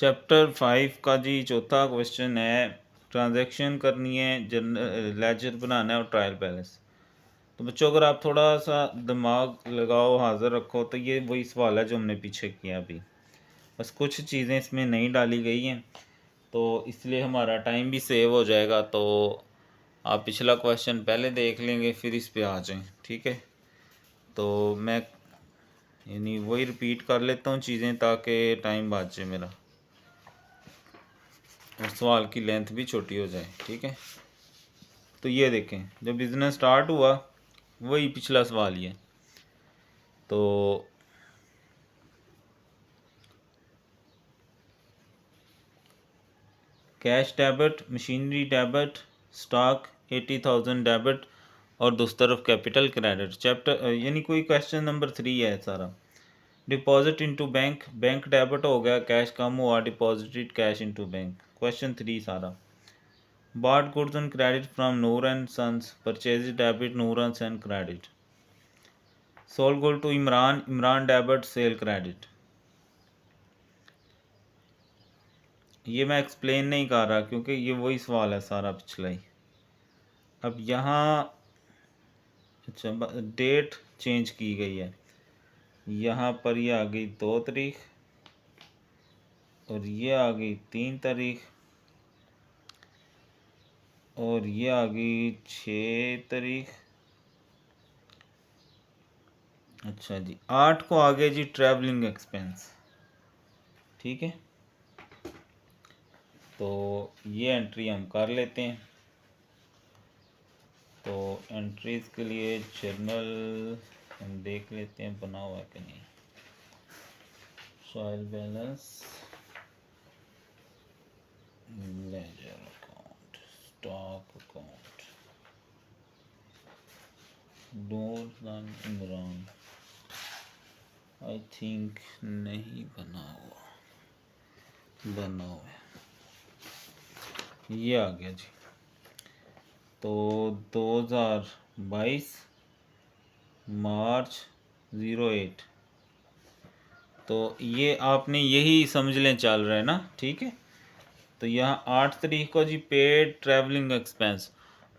Chapter 5 का जी चौथा question है, ट्रांजैक्शन करनी है, लेजर बनाना है और ट्रायल बैलेंस। तो बच्चों अगर आप थोड़ा सा दिमाग लगाओ, हाजिर रखो, तो ये वही सवाल है जो हमने पीछे किया अभी। बस कुछ चीज़ें इसमें नहीं डाली गई हैं, तो इसलिए हमारा टाइम भी सेव हो जाएगा। तो आप पिछला क्वेश्चन पहले देख लेंगे, फिर इस पे आ जाएं, ठीक है। तो मैं यानी वही रिपीट कर लेता हूँ चीज़ें ताकि टाइम बच जाए मेरा और सवाल की लेंथ भी छोटी हो जाए, ठीक है। तो ये देखें, जब बिज़नेस स्टार्ट हुआ वही पिछला सवाल ही है। तो cash debit, machinery debit, stock 80,000 debit और दूसरी तरफ कैपिटल क्रेडिट। चैप्टर यानी कोई क्वेश्चन नंबर 3 है सारा। Deposit into bank, bank debit हो गया, कैश कम हुआ, deposited cash into bank. Question 3 सारा। Bought goods on credit from Noor and Sons, purchased debit Noor and Son credit. Sold gold to Imran, Imran debit, sale credit. ये मैं explain नहीं कर रहा क्योंकि ये वही सवाल है सारा पिछला ही। अब यहाँ अच्छा डेट चेंज की गई है, यहाँ पर ये आ गई 2 तारीख और ये आ गई 3 तारीख और ये आ गई 6 तारीख। अच्छा जी, 8 को आ गया जी ट्रैवलिंग एक्सपेंस, ठीक है। तो ये एंट्री हम कर लेते हैं। तो एंट्रीज के लिए जर्नल हम देख लेते हैं बना हुआ है कि नहीं। Trial balance, ledger account, stock account, Noor Imran, I think नहीं बना हुआ, बना हुआ है, ये आ गया जी। तो 2022 मार्च 08, तो ये आपने यही समझ लें चल रहा है ना, ठीक है। तो यहाँ 8 तारीख को जी पेड ट्रैवलिंग एक्सपेंस।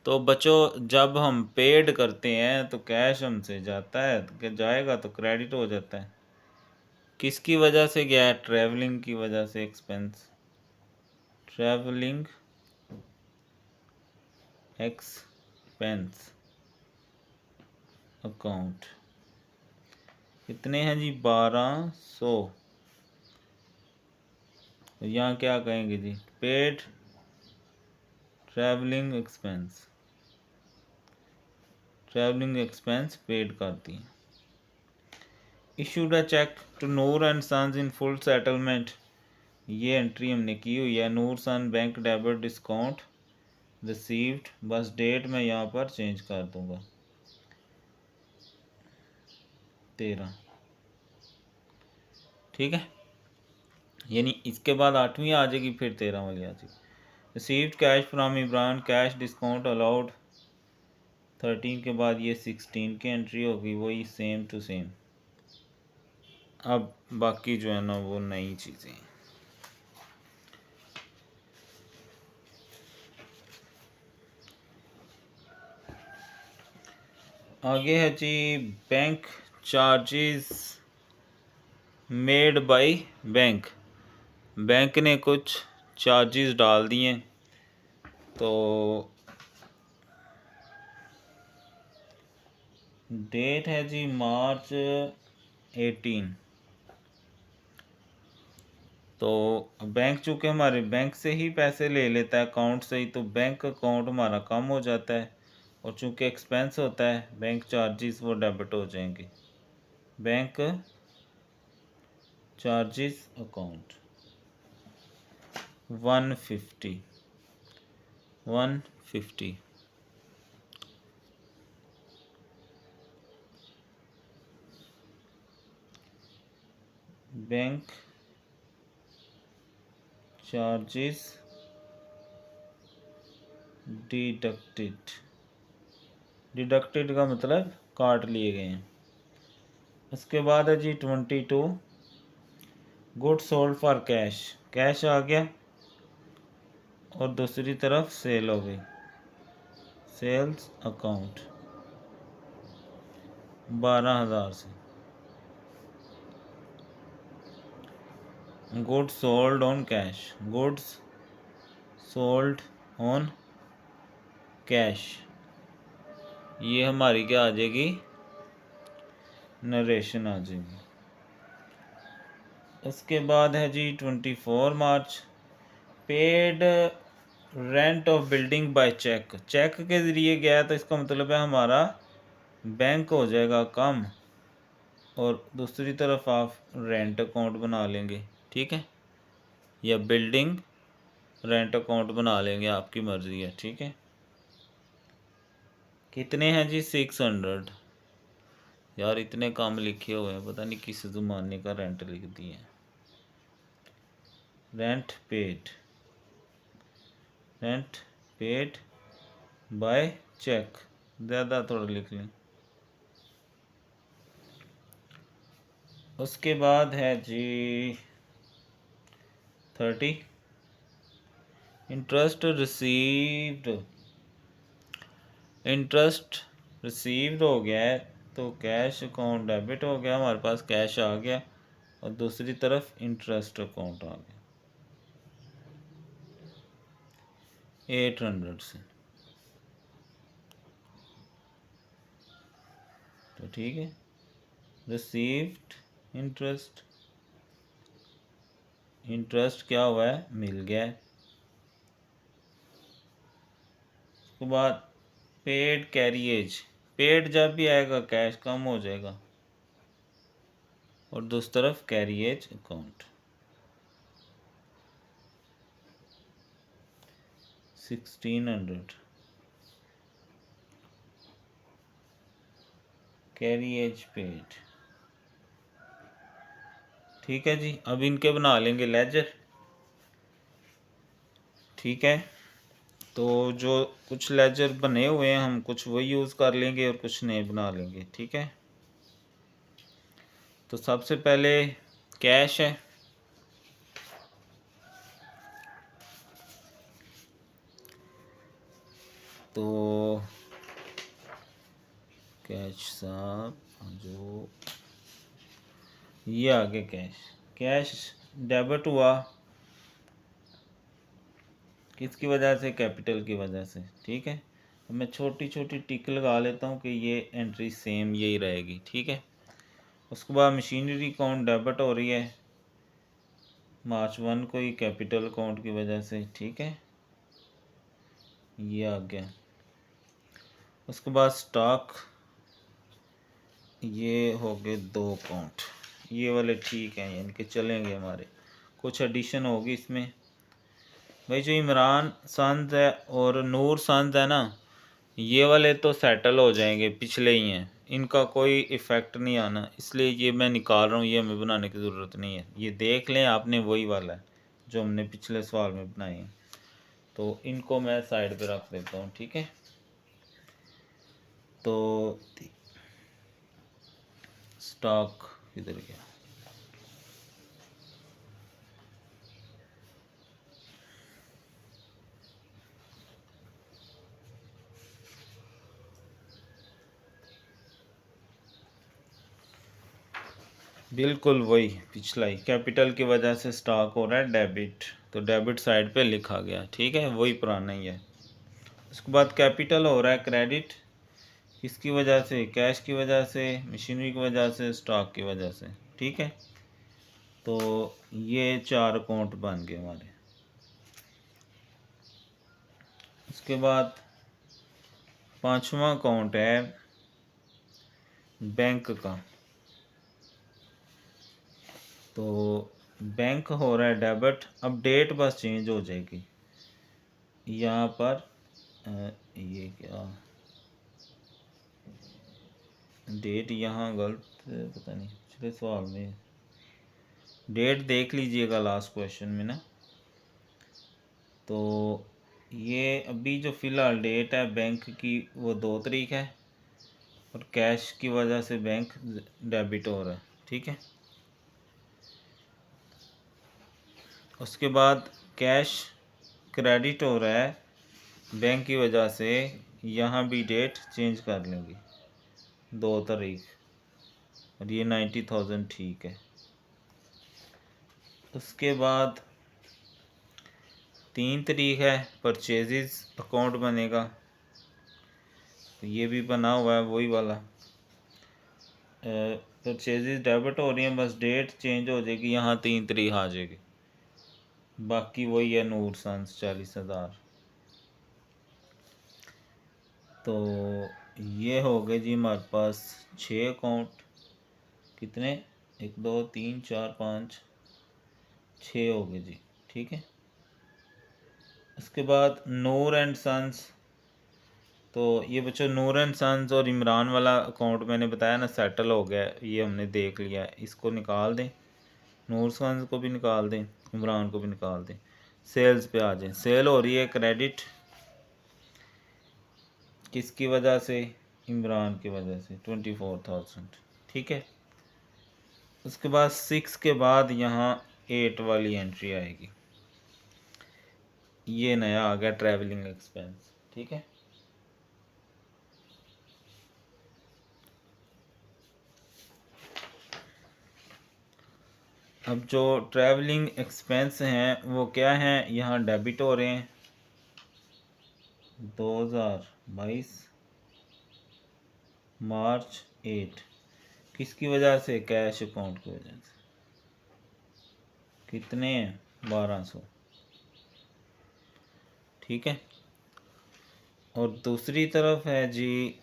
तो बच्चों जब हम पेड करते हैं तो कैश हमसे जाता है, तो जाएगा तो क्रेडिट हो जाता है। किसकी वजह से गया है? ट्रैवलिंग की वजह से एक्सपेंस, ट्रैवलिंग एक्सपेंस अकाउंट। कितने हैं जी? 1200। यहाँ क्या कहेंगे जी? Paid travelling expense, travelling expense paid करती हैं। Issued a cheque to Noor and sons in full settlement, ये एंट्री हमने की हुई है। Noor son bank debit discount received, बस डेट मैं यहाँ पर चेंज कर दूंगा 13, ठीक है। यानी इसके बाद 8वीं आ जाएगी, फिर 13 वाली आ जाएगी। Received cash from Imran, cash discount allowed 13 के बाद ये 16 की एंट्री होगी, वही सेम टू सेम। अब बाकी जो है ना वो नई चीज़ें। आगे है जी bank charges made by bank. Bank ने कुछ चार्जेस डाल दिए। तो डेट है जी मार्च 18। तो बैंक चूँकि हमारे बैंक से ही पैसे ले लेता है, अकाउंट से ही, तो बैंक अकाउंट हमारा कम हो जाता है और चूँकि एक्सपेंस होता है बैंक चार्जेस, वो डेबिट हो जाएंगे। Bank charges account 150 bank charges deducted का मतलब काट लिए गए हैं। उसके बाद है जी 22 good sold for cash. Cash आ गया और दूसरी तरफ सेल हो गई, सेल्स अकाउंट 12,000 से। Goods sold on cash, goods sold on cash, ये हमारी क्या आ जाएगी, नरेशन आ जाएगी। उसके बाद है जी 24 March, paid rent of building by cheque, cheque के ज़रिए गया तो इसका मतलब है हमारा बैंक हो जाएगा कम और दूसरी तरफ आप रेंट अकाउंट बना लेंगे, ठीक है, या बिल्डिंग रेंट अकाउंट बना लेंगे, आपकी मर्ज़ी है, ठीक है। कितने हैं जी, 600। यार इतने कम लिखे हुए हैं, पता नहीं किस ज़माने का रेंट लिख दिए हैं। रेंट पेड बाय चेक, ज़्यादा थोड़ा लिख लें। उसके बाद है जी 30, इंटरेस्ट रिसीव्ड हो गया है तो कैश अकाउंट डेबिट हो गया, हमारे पास कैश आ गया और दूसरी तरफ इंटरेस्ट अकाउंट आ गया 800 से, तो ठीक है। रिसीव्ड इंटरेस्ट क्या हुआ है, मिल गया है। उसके बाद पेड कैरिएज, पेड जब भी आएगा कैश कम हो जाएगा और दूसरी तरफ कैरिएज अकाउंट 1600, कैरिएज पेड, ठीक है जी। अब इनके बना लेंगे लेजर, ठीक है। तो जो कुछ लेजर बने हुए हैं हम कुछ वही यूज़ कर लेंगे और कुछ नए बना लेंगे, ठीक है। तो सबसे पहले कैश है, तो कैश साहब जो ये आगे कैश डेबिट हुआ किसकी वजह से, कैपिटल की वजह से, ठीक है। तो मैं छोटी छोटी टिक लगा लेता हूँ कि ये एंट्री सेम यही रहेगी, ठीक है। उसके बाद मशीनरी अकाउंट डेबिट हो रही है मार्च 1 को ही कैपिटल अकाउंट की वजह से, ठीक है, ये आ गया। उसके बाद स्टॉक, ये हो गए 2 अकाउंट, ये वाले ठीक हैं, इनके चलेंगे हमारे। कुछ एडिशन होगी इसमें भाई, जो इमरान सन्स है और नूर सन्स है ना, ये वाले तो सेटल हो जाएंगे, पिछले ही हैं, इनका कोई इफ़ेक्ट नहीं आना, इसलिए ये मैं निकाल रहा हूँ, ये हमें बनाने की ज़रूरत नहीं है। ये देख लें आपने, वही वाला है जो हमने पिछले सवाल में बनाए हैं, तो इनको मैं साइड पे रख देता हूँ, ठीक है। तो स्टॉक किधर गया, बिल्कुल वही पिछला ही, कैपिटल की वजह से स्टॉक हो रहा है डेबिट, तो डेबिट साइड पे लिखा गया, ठीक है, वही पुराना ही है। उसके बाद कैपिटल हो रहा है क्रेडिट, किसकी वजह से, कैश की वजह से, मशीनरी की वजह से, स्टॉक की वजह से, ठीक है। तो ये 4 अकाउंट बन गए हमारे। उसके बाद 5वां अकाउंट है बैंक का, तो बैंक हो रहा है डेबिट, अब डेट बस चेंज हो जाएगी यहाँ पर, ये क्या डेट यहाँ गलत, पता नहीं, पिछले सवाल में डेट देख लीजिएगा लास्ट क्वेश्चन में ना। तो ये अभी जो फ़िलहाल डेट है बैंक की वो 2 तारीख है और कैश की वजह से बैंक डेबिट हो रहा है, ठीक है। उसके बाद कैश क्रेडिट हो रहा है बैंक की वजह से, यहाँ भी डेट चेंज कर लेंगे 2 तारीख, और ये 90,000 ठीक है। उसके बाद 3 तारीख है, परचेजेस अकाउंट बनेगा, तो ये भी बना हुआ है वही वाला। परचेजेस डेबिट हो रही हैं, बस डेट चेंज हो जाएगी, यहाँ 3 तारीख आ जाएगी, बाकी वही है नूर सन्स 40,000। तो ये हो गए जी हमारे पास 6 अकाउंट, कितने, 1 2 3 4 5 6 हो गए जी, ठीक है। उसके बाद नूर एंड सन्स, तो ये बच्चों नूर एंड सन्स और इमरान वाला अकाउंट मैंने बताया ना सेटल हो गया, ये हमने देख लिया है, इसको निकाल दें, नूर सन्स को भी निकाल दें, इमरान को भी निकाल दें। सेल्स पे आ जाएं, सेल हो रही है क्रेडिट, किसकी वजह से, इमरान की वजह से 24,000, ठीक है। उसके बाद 6 के बाद यहाँ 8 वाली एंट्री आएगी, ये नया आ गया ट्रैवलिंग एक्सपेंस, ठीक है। अब जो ट्रैवलिंग एक्सपेंस हैं वो क्या हैं, यहाँ डेबिट हो रहे हैं 2022 मार्च 8, किसकी वजह से, कैश अकाउंट की वजह से, कितने हैं 1200, ठीक है। और दूसरी तरफ है जी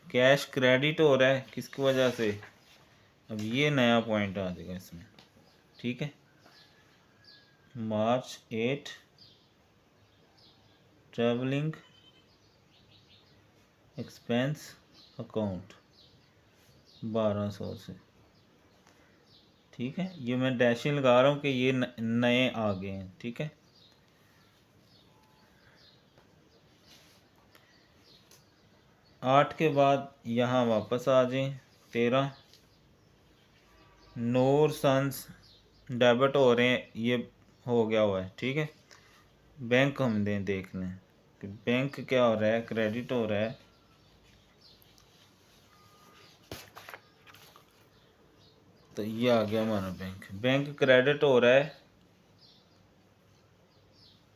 कैश क्रेडिट हो रहा है, किसकी वजह से, अब ये नया पॉइंट आ जाएगा इसमें, ठीक है। मार्च 8 ट्रैवलिंग एक्सपेंस अकाउंट 1200 से, ठीक है। ये मैं डैशिंग लगा रहा हूँ कि ये नए आ गए हैं, ठीक है। आठ के बाद यहाँ वापस आ जाएं 13, नूर सन्स डेबिट हो रहे हैं, ये हो गया हुआ है, ठीक है। बैंक हम देख लें कि बैंक क्या हो रहा है, क्रेडिट हो रहा है, तो ये आ गया हमारा बैंक, बैंक क्रेडिट हो रहा है,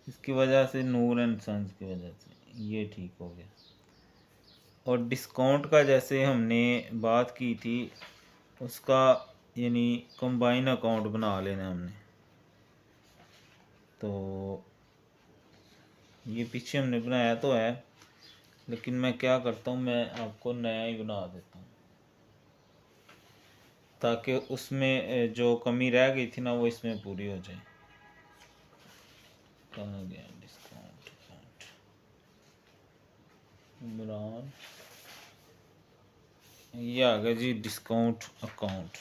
इसकी वजह से नूर एंड सन्स की वजह से, ये ठीक हो गया। और डिस्काउंट का जैसे हमने बात की थी, उसका यानी कंबाइन अकाउंट बना लेना हमने, तो ये पीछे हमने बनाया तो है, लेकिन मैं क्या करता हूँ, मैं आपको नया ही बना देता हूँ, ताकि उसमें जो कमी रह गई थी ना वो इसमें पूरी हो जाए। कहाँ गया डिस्काउंट अकाउंट, इमरान, ये आ गया जी डिस्काउंट अकाउंट।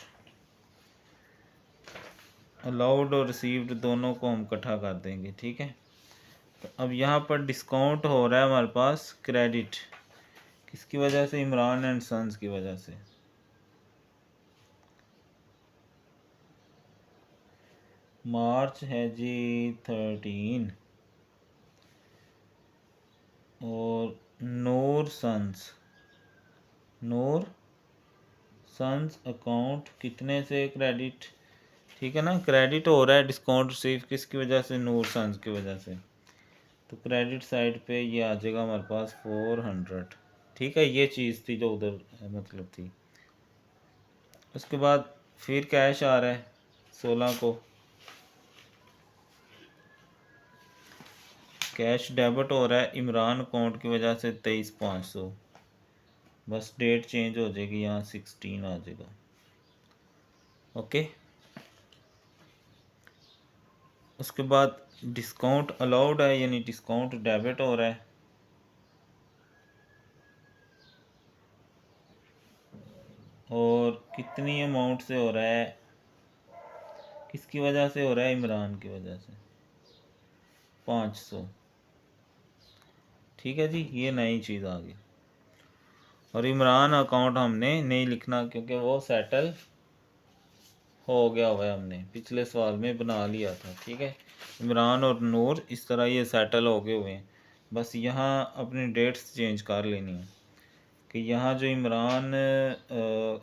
अलाउड और रिसीव्ड दोनों को हम इकट्ठा कर देंगे, ठीक है। तो अब यहाँ पर डिस्काउंट हो रहा है हमारे पास क्रेडिट, किसकी वजह से, इमरान एंड सन्स की वजह से। मार्च है जी 13, और नूर सन्स अकाउंट कितने से क्रेडिट, ठीक है ना, क्रेडिट हो रहा है, डिस्काउंट रिसीव किसकी वजह से, नूर सन्स की वजह से, तो क्रेडिट साइड पे ये आ जाएगा हमारे पास 400, ठीक है। ये चीज़ थी जो उधर मतलब थी। उसके बाद फिर कैश आ रहा है 16 को, कैश डेबिट हो रहा है इमरान अकाउंट की वजह से 23,500, बस डेट चेंज हो जाएगी, यहाँ 16 आ जाएगा, ओके। उसके बाद डिस्काउंट अलाउड है, यानी डिस्काउंट डेबिट हो रहा है, और कितनी अमाउंट से हो रहा है, किसकी वजह से हो रहा है, इमरान की वजह से 500, ठीक है जी। ये नई चीज़ आ गई, और इमरान अकाउंट हमने नहीं लिखना क्योंकि वो सेटल हो गया हुआ है, हमने पिछले सवाल में बना लिया था। ठीक है, इमरान और नूर इस तरह ये सेटल हो गए हुए हैं। बस यहाँ अपनी डेट्स चेंज कर लेनी है कि यहाँ जो इमरान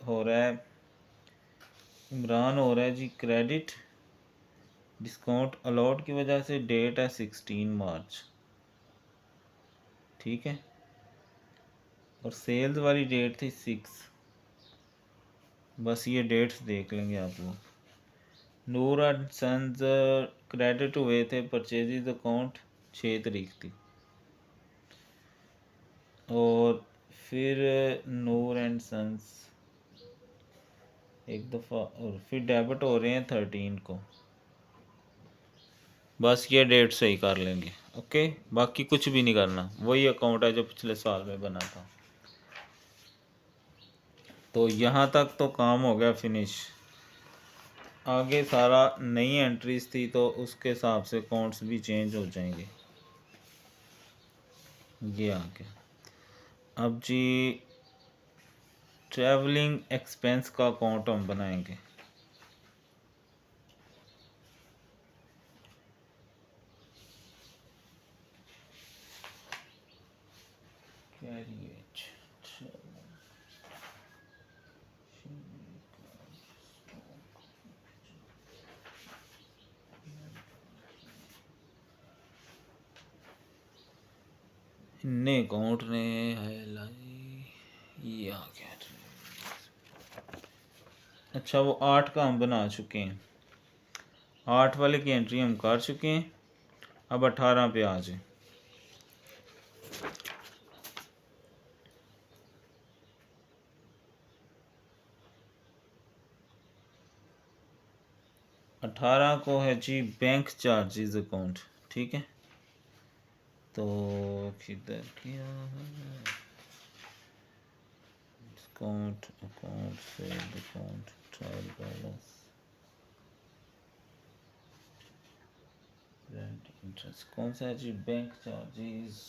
हो रहा है जी क्रेडिट डिस्काउंट अलॉट की वजह से, डेट है 16 मार्च। ठीक है, और सेल्स वाली डेट थी 6। बस ये डेट्स देख लेंगे आप लोग। नूर एंड सन्स क्रेडिट हुए थे परचेजेज अकाउंट 6 तारीख थी, और फिर नूर एंड सन्स एक दफ़ा और फिर डेबिट हो रहे हैं 13 को। बस ये डेट सही कर लेंगे। ओके, बाकी कुछ भी नहीं करना, वही अकाउंट है जो पिछले साल में बना था। तो यहाँ तक तो काम हो गया फिनिश। आगे सारा नई एंट्रीज थी तो उसके हिसाब से अकाउंट्स भी चेंज हो जाएंगे। ये आ गया। अब जी ट्रैवलिंग एक्सपेंस का अकाउंट हम बनाएंगे। इन्ने अकाउंट ने है लाई, ये आ गया। अच्छा, वो 8 का हम बना चुके हैं, 8 वाले की एंट्री हम कर चुके हैं। अब 18 पे आ जाए। अठारह को है जी बैंक चार्जेस अकाउंट। ठीक है, तो किधर किया है डिस्काउंट अकाउंट से account trial balance rent interest कौन सा है जी? Bank charges.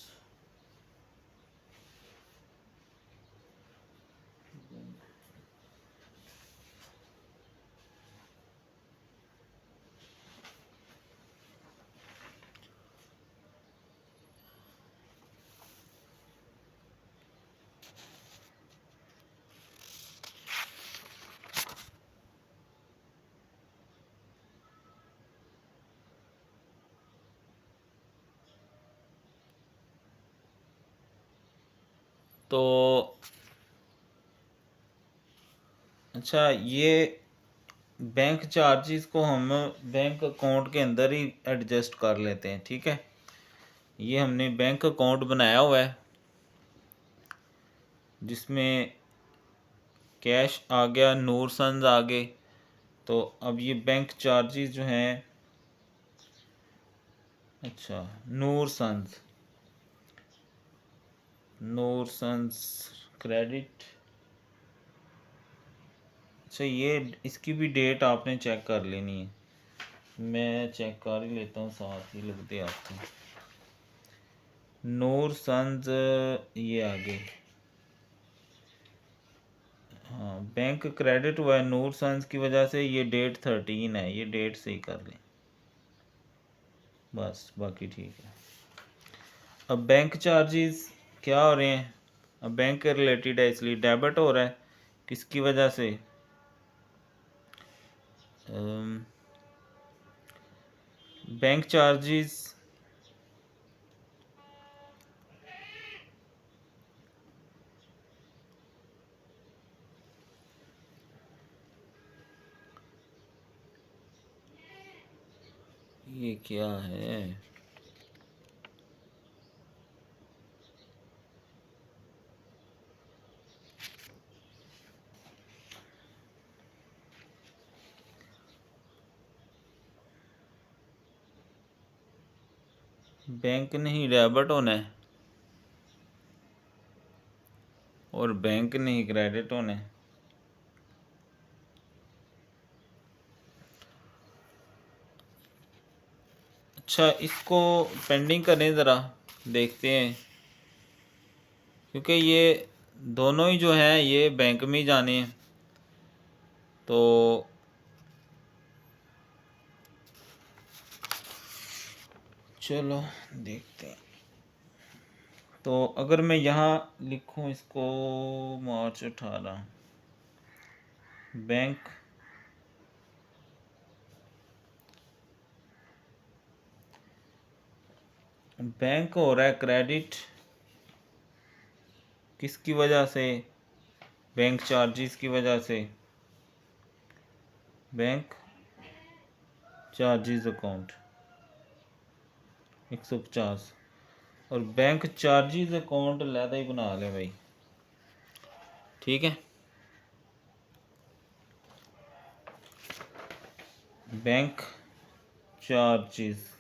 तो अच्छा, ये बैंक चार्जेस को हम बैंक अकाउंट के अंदर ही एडजस्ट कर लेते हैं। ठीक है, ये हमने बैंक अकाउंट बनाया हुआ है जिसमें कैश आ गया, नूर सन्स आ गए। तो अब ये बैंक चार्जेस जो हैं, अच्छा नूर सन्स क्रेडिट। अच्छा, ये इसकी भी डेट आपने चेक कर लेनी है, मैं चेक कर ही लेता हूँ साथ ही लगते आपको। नूर सन्स ये आगे, हाँ बैंक क्रेडिट हुआ है नूर सन्स की वजह से, ये डेट 13 है, ये डेट सही कर लें बस, बाकी ठीक है। अब बैंक चार्जेस क्या हो रहे हैं? अब बैंक के रिलेटेड है इसलिए डेबिट हो रहा है। किसकी वजह से? बैंक चार्जेस ये क्या है? बैंक नहीं डेबिट होना है और बैंक नहीं क्रेडिट होना है। अच्छा, इसको पेंडिंग करें ज़रा, देखते हैं, क्योंकि ये दोनों ही जो हैं ये बैंक में ही जाने हैं। तो चलो देखते हैं। तो अगर मैं यहाँ लिखूँ इसको मार्च 18 बैंक हो रहा है क्रेडिट किसकी वजह से? बैंक चार्जेस की वजह से, बैंक चार्जेस अकाउंट 150 और बैंक चार्जेस अकाउंट अलहदा ही बना लें भाई, ठीक है। बैंक चार्जेस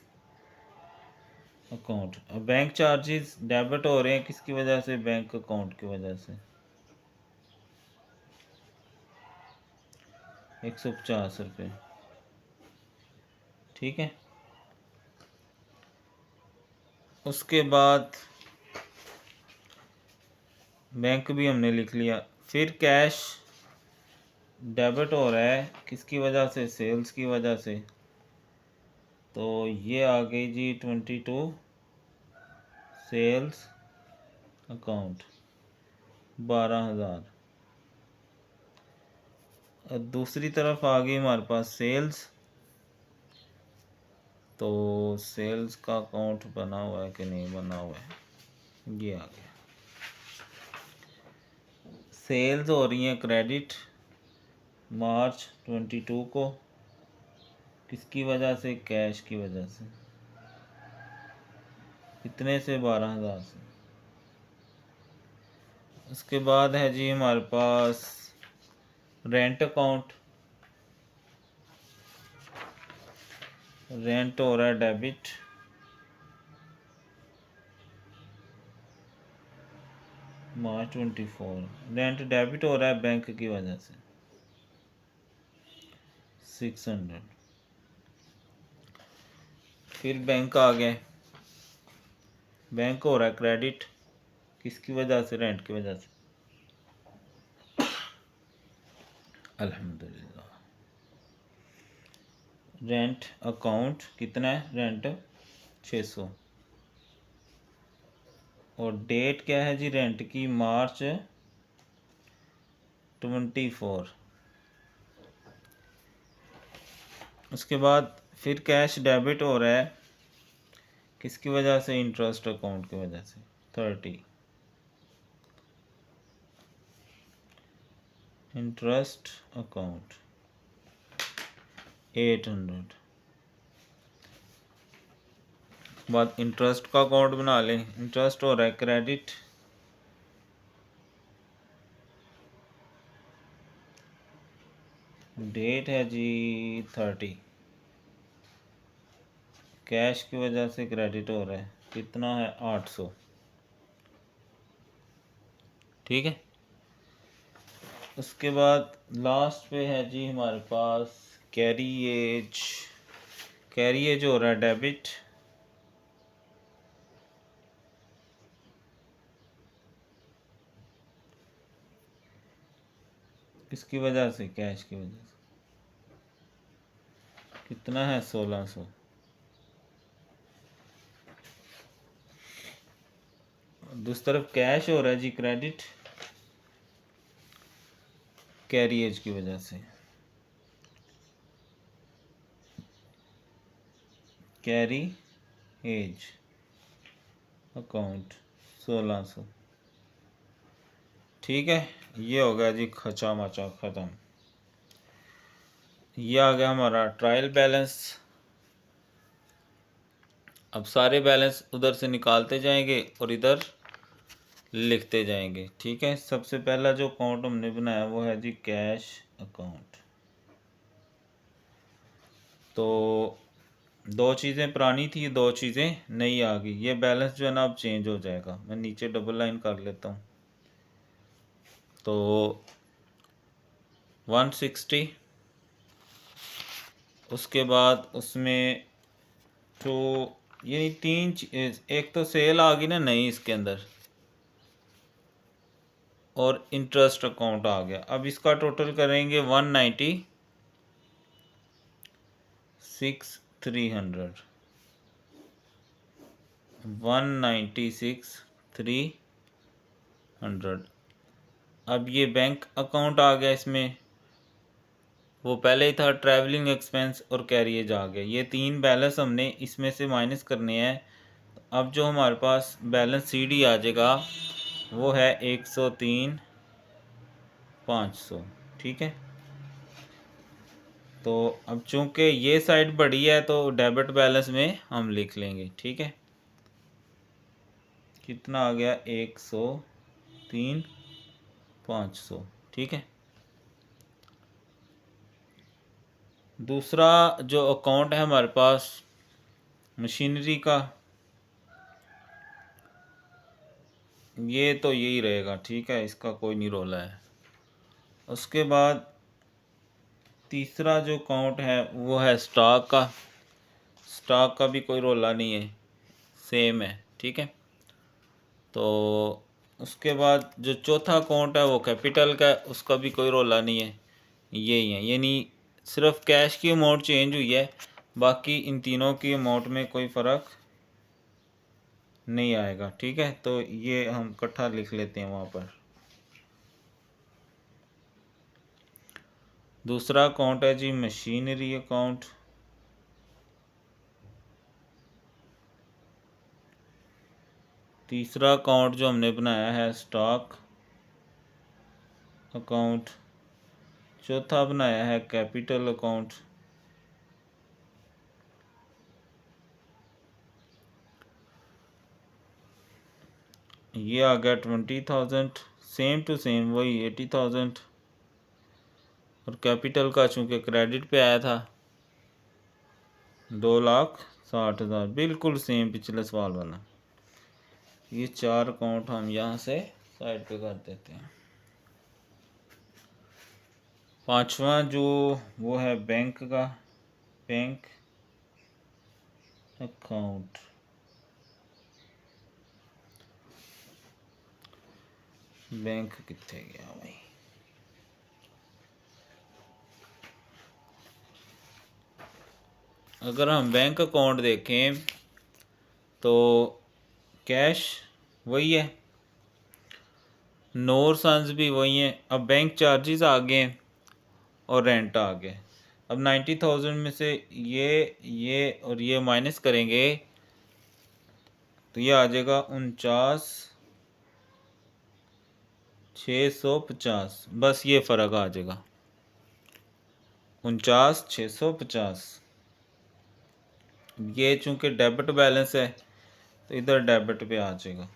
अकाउंट, अब बैंक चार्जेस डेबिट हो रहे हैं किसकी वजह से? बैंक अकाउंट की वजह से 150 रुपये, ठीक है। उसके बाद बैंक भी हमने लिख लिया। फिर कैश डेबिट हो रहा है किसकी वजह से? सेल्स की वजह से। तो ये आ गई जी 22 सेल्स अकाउंट 12,000। और दूसरी तरफ आ गई हमारे पास सेल्स, तो सेल्स का अकाउंट बना हुआ है कि नहीं बना हुआ है, ये आ गया। सेल्स हो रही है क्रेडिट मार्च 22 को, किसकी वजह से? कैश की वजह से। कितने से? 12,000 से। उसके बाद है जी हमारे पास रेंट अकाउंट, रेंट हो रहा है डेबिट मार्च 24, रेंट डेबिट हो रहा है बैंक की वजह से 600। फिर बैंक आ गए, बैंक हो रहा है क्रेडिट किसकी वजह से? रेंट की वजह से, अल्हम्दुलिल्लाह। रेंट अकाउंट कितना है? रेंट 600 और डेट क्या है जी रेंट की? मार्च 24। उसके बाद फिर कैश डेबिट हो रहा है किसकी वजह से? इंटरेस्ट अकाउंट की वजह से 30। Interest account 800। बाद इंटरेस्ट का अकाउंट बना लें। इंटरेस्ट हो रहा है क्रेडिट डेट है जी 30। कैश की वजह से क्रेडिट हो रहा है, कितना है? 800, ठीक है। उसके बाद लास्ट पे है जी हमारे पास कैरिएज, कैरिएज हो रहा है डेबिट किसकी वजह से? कैश की वजह से। कितना है? 1600। दूसरी तरफ कैश हो रहा है जी क्रेडिट कैरिएज की वजह से, कैरी एज अकाउंट 1600, ठीक है। ये हो गया जी खचा मचा ख़त्म। ये आ गया हमारा ट्रायल बैलेंस। अब सारे बैलेंस उधर से निकालते जाएंगे और इधर लिखते जाएंगे, ठीक है। सबसे पहला जो अकाउंट हमने बनाया वो है जी कैश अकाउंट। तो दो चीज़ें पुरानी थी, दो चीज़ें नई आ गई। ये बैलेंस जो है ना अब चेंज हो जाएगा। मैं नीचे डबल लाइन कर लेता हूँ। तो 160, उसके बाद उसमें तो ये तीन एक तो सेल आ गई ना नई इसके अंदर, और इंटरेस्ट अकाउंट आ गया। अब इसका टोटल करेंगे 196,300, 196,300। अब ये बैंक अकाउंट आ गया, इसमें वो पहले ही था ट्रैवलिंग एक्सपेंस और कैरिएज आ गया। ये तीन बैलेंस हमने इसमें से माइनस करने हैं। अब जो हमारे पास बैलेंस CD आ जाएगा वो है 103,500। ठीक है, तो अब चूंकि ये साइड बड़ी है तो डेबिट बैलेंस में हम लिख लेंगे। ठीक है, कितना आ गया 103,500। ठीक है, दूसरा जो अकाउंट है हमारे पास मशीनरी का, ये तो यही रहेगा। ठीक है, इसका कोई नहीं रोला है। उसके बाद तीसरा जो अकाउंट है वो है स्टॉक का। स्टॉक का भी कोई रोला नहीं है, सेम है। ठीक है, तो उसके बाद जो चौथा अकाउंट है वो कैपिटल का है, उसका भी कोई रोला नहीं है, यही है। यानी सिर्फ कैश की अमाउंट चेंज हुई है, बाकी इन तीनों की अमाउंट में कोई फ़र्क नहीं आएगा। ठीक है, तो ये हम इकट्ठा लिख लेते हैं वहाँ पर। दूसरा अकाउंट है जी मशीनरी अकाउंट। तीसरा अकाउंट जो हमने बनाया है स्टॉक अकाउंट। चौथा बनाया है कैपिटल अकाउंट। ये आ गया 20,000, सेम टू सेम वही 80,000। और कैपिटल का चूँकि क्रेडिट पे आया था 2,60,000, बिल्कुल सेम पिछले सवाल वाला। ये चार अकाउंट हम यहाँ से साइड पे कर देते हैं। पांचवा जो वो है बैंक का, बैंक अकाउंट। बैंक कितने गया भाई? अगर हम बैंक अकाउंट देखें तो कैश वही है, नोर सन्स भी वही हैं। अब बैंक चार्जेस आ गए और रेंट आ गए। अब 90,000 में से ये और ये माइनस करेंगे तो ये आ जाएगा 49,650। बस ये फ़र्क आ जाएगा 49,650। ये चूँकि डेबिट बैलेंस है तो इधर डेबिट पे आ जाएगा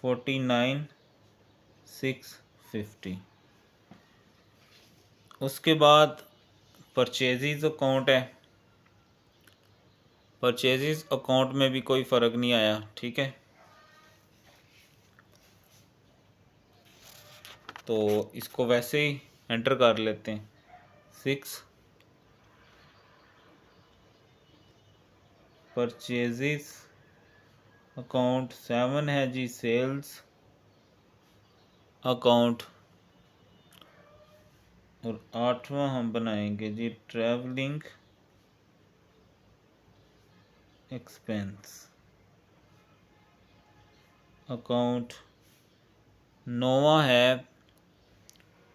49,650। उसके बाद परचेज़ अकाउंट है। परचेज़ अकाउंट में भी कोई फ़र्क नहीं आया। ठीक है, तो इसको वैसे ही एंटर कर लेते हैं। 6 परचेज़ अकाउंट। 7 है जी सेल्स अकाउंट। और 8वां हम बनाएंगे जी ट्रैवलिंग एक्सपेंस अकाउंट। 9वां है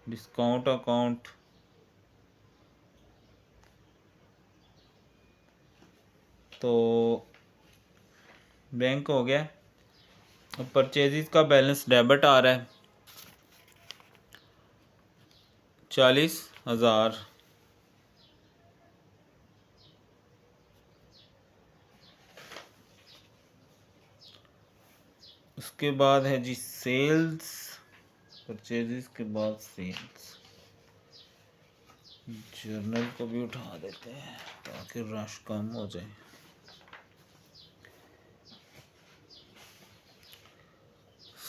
डिस्काउंट अकाउंट। तो बैंक हो गया। अब परचेज़ का बैलेंस डेबिट आ रहा है 40,000। उसके बाद है जी सेल्स। परचेज़ के बाद सेल्स। जर्नल को भी उठा देते हैं ताकि रश कम हो जाए।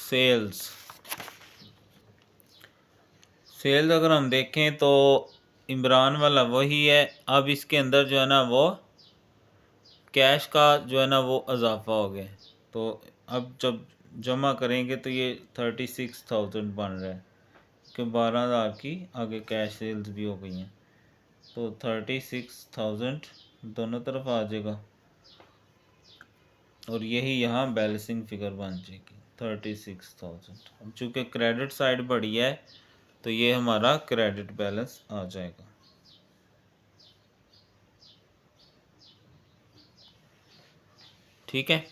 सेल्स सेल्स अगर हम देखें तो इमरान वाला वही है। अब इसके अंदर जो है ना वो कैश का जो है ना वो इजाफा हो गया। तो अब जब जमा करेंगे तो ये 36,000 बन रहा है कि 12,000 की आगे कैश सेल्स भी हो गई हैं। तो 36,000 दोनों तरफ आ जाएगा। और यही यहाँ बैलेंसिंग फिगर बन जाएगी 36,000। अब चूँकि क्रेडिट साइड बढ़ी है तो ये हमारा क्रेडिट बैलेंस आ जाएगा। ठीक है।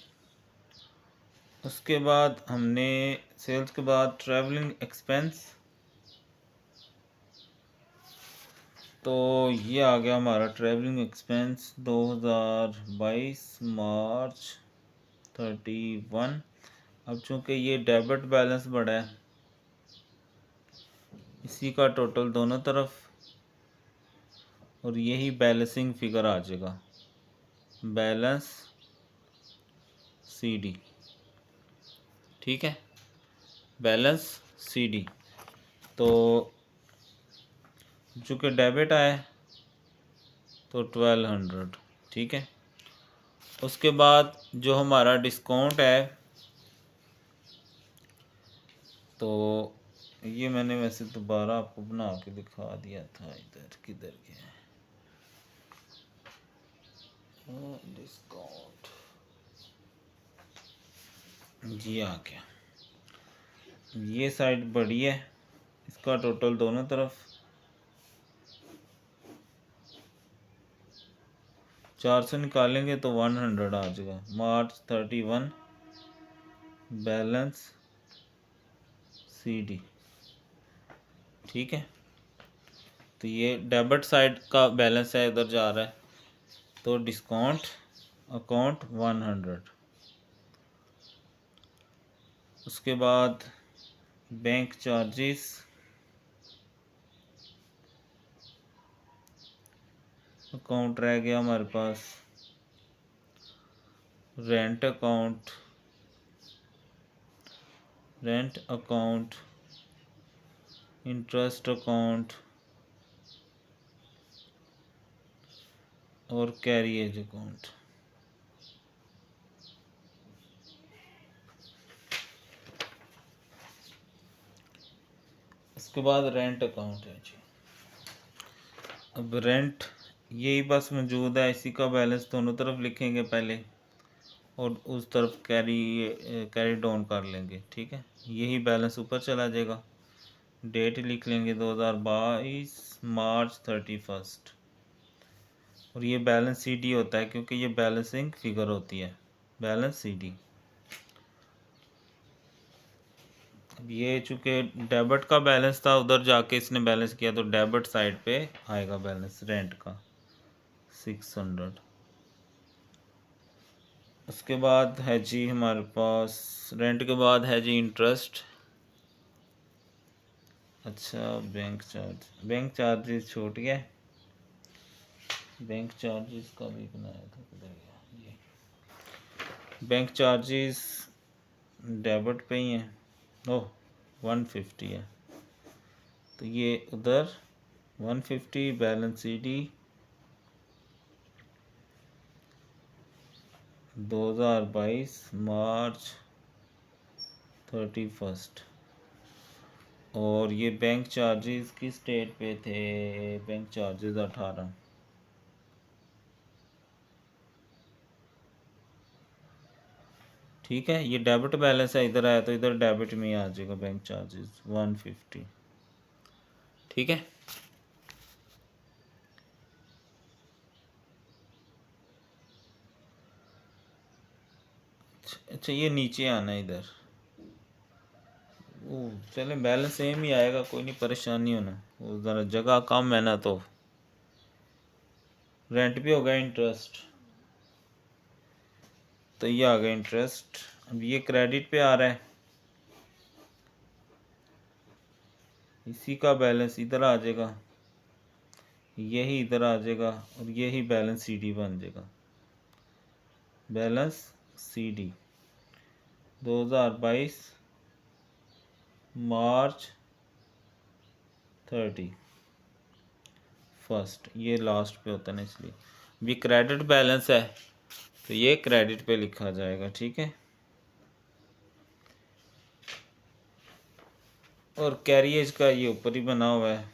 उसके बाद हमने सेल्स के बाद ट्रैवलिंग एक्सपेंस, तो ये आ गया हमारा ट्रैवलिंग एक्सपेंस 2022 मार्च 31। अब चूँकि ये डेबिट बैलेंस बढ़ा है, इसी का टोटल दोनों तरफ, और यही बैलेंसिंग फिगर आ जाएगा, बैलेंस CD। ठीक है, बैलेंस CD। तो चूँकि डेबिट आया तो 1200। ठीक है। उसके बाद जो हमारा डिस्काउंट है, तो ये मैंने वैसे दोबारा आपको बना के दिखा दिया था, इधर किधर गया डिस्काउंट, जी आ गया। ये साइड बढ़ी है, इसका टोटल दोनों तरफ 400 निकालेंगे तो 100 आ जाएगा। मार्च 31 बैलेंस CD। ठीक है। तो ये डेबिट साइड का बैलेंस है, इधर जा रहा है, तो डिस्काउंट अकाउंट 100। उसके बाद बैंक चार्जेस, अकाउंट रह गया हमारे पास rent account, rent account, interest account और कैरिएज अकाउंट। उसके बाद रेंट अकाउंट है जी। अब रेंट यही बस मौजूद है, इसी का बैलेंस दोनों तरफ लिखेंगे पहले, और उस तरफ कैरी डाउन कर लेंगे। ठीक है, यही बैलेंस ऊपर चला जाएगा। डेट लिख लेंगे 2022 मार्च 31, और ये बैलेंस CD होता है क्योंकि ये बैलेंसिंग फिगर होती है, बैलेंस CD। अब ये चूँकि डेबिट का बैलेंस था, उधर जाके इसने बैलेंस किया, तो डेबिट साइड पे आएगा बैलेंस रेंट का 600। उसके बाद है जी हमारे पास रेंट के बाद है जी इंटरेस्ट। अच्छा, बैंक चार्जेस छूट गया, बैंक चार्जेस का भी बनाया था, किधर गया ये, बैंक चार्जेस डेबिट पे ही है, ओह 150 है, तो ये उधर 150 बैलेंस CD 2022 मार्च 31। और ये बैंक चार्जेस किस डेट पे थे, बैंक चार्जेस 18। ठीक है, ये डेबिट बैलेंस है, इधर आया तो इधर डेबिट में आ जाएगा बैंक चार्जेस 150। ठीक है। अच्छा, ये नीचे आना है इधर, ओ चले बैलेंस सेम ही आएगा, कोई नहीं, परेशान नहीं होना, वो ज़रा जगह कम है ना, तो रेंट भी होगा, इंटरेस्ट, तो ये आ गया इंटरेस्ट। अब ये क्रेडिट पे आ रहा है, इसी का बैलेंस इधर आ जाएगा, यही इधर आ जाएगा, और यही बैलेंस CD बन जाएगा, बैलेंस CD 2022 मार्च 31, ये लास्ट पे होता है ना, इसलिए ये क्रेडिट बैलेंस है, तो ये क्रेडिट पे लिखा जाएगा। ठीक है। और कैरिएज का ये ऊपर ही बना हुआ है,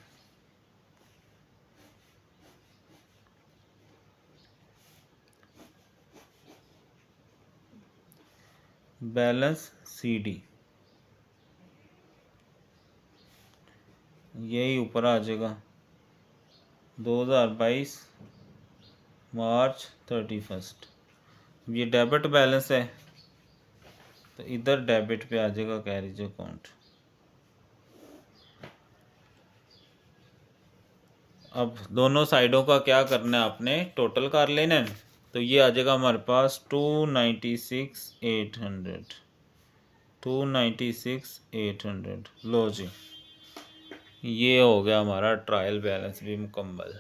बैलेंस CD, यही ऊपर आ जाएगा 2022 मार्च 31। ये डेबिट बैलेंस है तो इधर डेबिट पे आ जाएगा कैरेज अकाउंट। अब दोनों साइडों का क्या करना है, आपने टोटल कर लेना है। तो ये आ जाएगा हमारे पास 296,800, 296,800। लो जी, ये हो गया हमारा ट्रायल बैलेंस भी मुकम्मल।